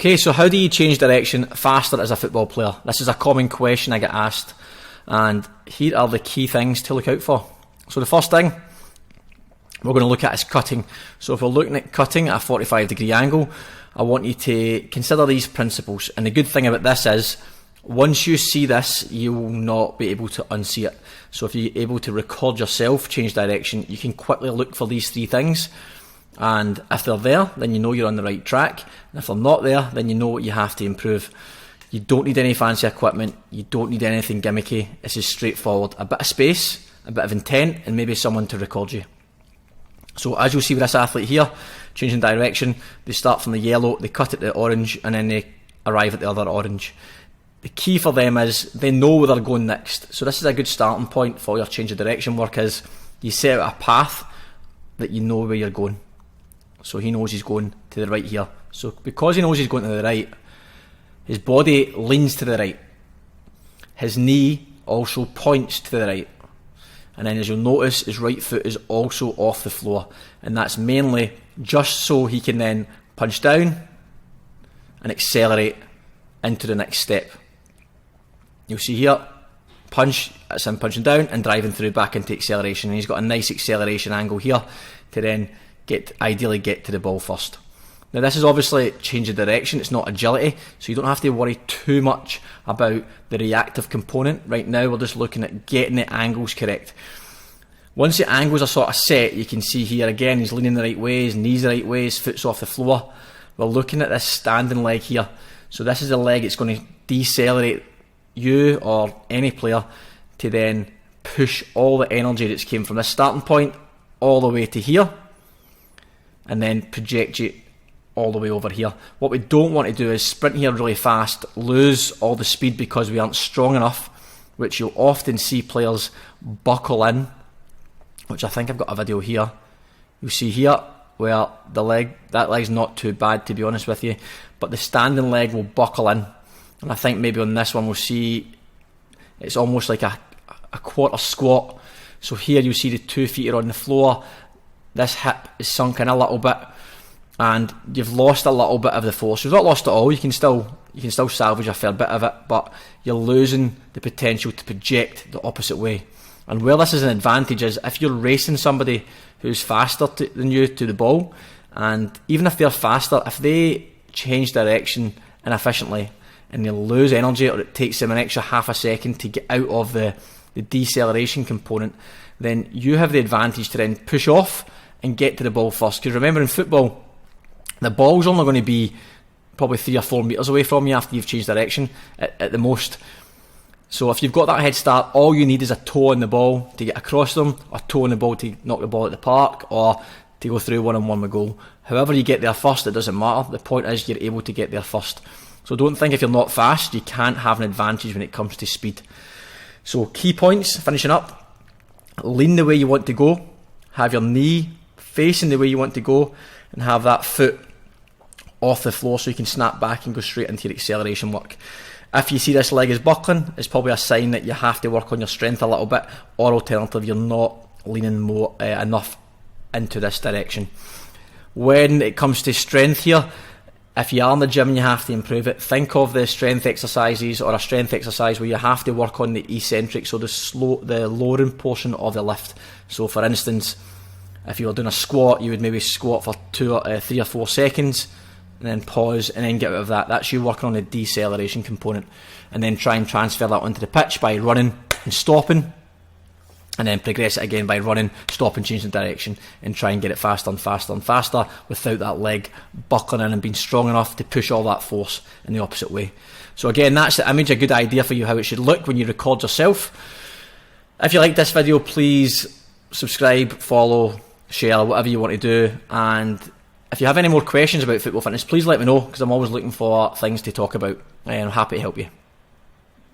Okay, so how do you change direction faster as a football player? This is a common question I get asked, and here are the key things to look out for. So the first thing we're going to look at is cutting. So if we're looking at cutting at a 45-degree angle, I want you to consider these principles. And the good thing about this is, once you see this, you will not be able to unsee it. So if you're able to record yourself change direction, you can quickly look for these three things. And if they're there, then you know you're on the right track. And if they're not there, then you know what you have to improve. You don't need any fancy equipment. You don't need anything gimmicky. This is straightforward. A bit of space, a bit of intent, and maybe someone to record you. So as you'll see with this athlete here, changing direction, they start from the yellow, they cut it to the orange, and then they arrive at the other orange. The key for them is they know where they're going next. So this is a good starting point for your change of direction work, is you set out a path that you know where you're going. So he knows he's going to the right here. So because he knows he's going to the right, his body leans to the right. His knee also points to the right. And then as you'll notice, his right foot is also off the floor. And that's mainly just so he can then punch down and accelerate into the next step. You'll see here, punch, that's him punching down and driving through back into acceleration. And he's got a nice acceleration angle here to then ideally get to the ball first. Now this is obviously change of direction, it's not agility, so you don't have to worry too much about the reactive component. Right now we're just looking at getting the angles correct. Once the angles are sort of set, you can see here again he's leaning the right way, his knees the right way, his foot's off the floor. We're looking at this standing leg here. So this is the leg it's going to decelerate you or any player to then push all the energy that's came from this starting point all the way to here, and then project you all the way over here. What we don't want to do is sprint here really fast, lose all the speed because we aren't strong enough, which you'll often see players buckle in, which I think I've got a video here. You'll see here where that leg's not too bad, to be honest with you, but the standing leg will buckle in. And I think maybe on this one we'll see it's almost like a quarter squat. So here you'll see the 2 feet are on the floor. This hip is sunk in a little bit, and you've lost a little bit of the force. You've not lost it all. You can still salvage a fair bit of it, but you're losing the potential to project the opposite way. And where this is an advantage is if you're racing somebody who's faster than you to the ball, and even if they're faster, if they change direction inefficiently and they lose energy, or it takes them an extra half a second to get out of the deceleration component, then you have the advantage to then push off and get to the ball first. Because remember, in football, the ball's only going to be probably 3 or 4 metres away from you after you've changed direction at the most. So if you've got that head start, all you need is a toe on the ball to get across them, a toe on the ball to knock the ball at the park, or to go through one-on-one with goal. However you get there first, it doesn't matter. The point is you're able to get there first. So don't think if you're not fast, you can't have an advantage when it comes to speed. So key points, finishing up: lean the way you want to go, have your knee facing the way you want to go, and have that foot off the floor so you can snap back and go straight into your acceleration work. If you see this leg is buckling, it's probably a sign that you have to work on your strength a little bit, or alternatively you're not leaning enough into this direction. When it comes to strength here, if you are in the gym and you have to improve it, think of the strength exercises, or a strength exercise where you have to work on the eccentric, so the lowering portion of the lift. So for instance, if you were doing a squat, you would maybe squat for 3 or 4 seconds, and then pause, and then get out of that. That's you working on the deceleration component, and then try and transfer that onto the pitch by running and stopping, and then progress it again by running, stopping, changing direction, and try and get it faster and faster and faster without that leg buckling in and being strong enough to push all that force in the opposite way. So again, that's the image, a good idea for you how it should look when you record yourself. If you like this video, please subscribe, follow, share, whatever you want to do. And if you have any more questions about football fitness, please let me know, because I'm always looking for things to talk about, and I'm happy to help you.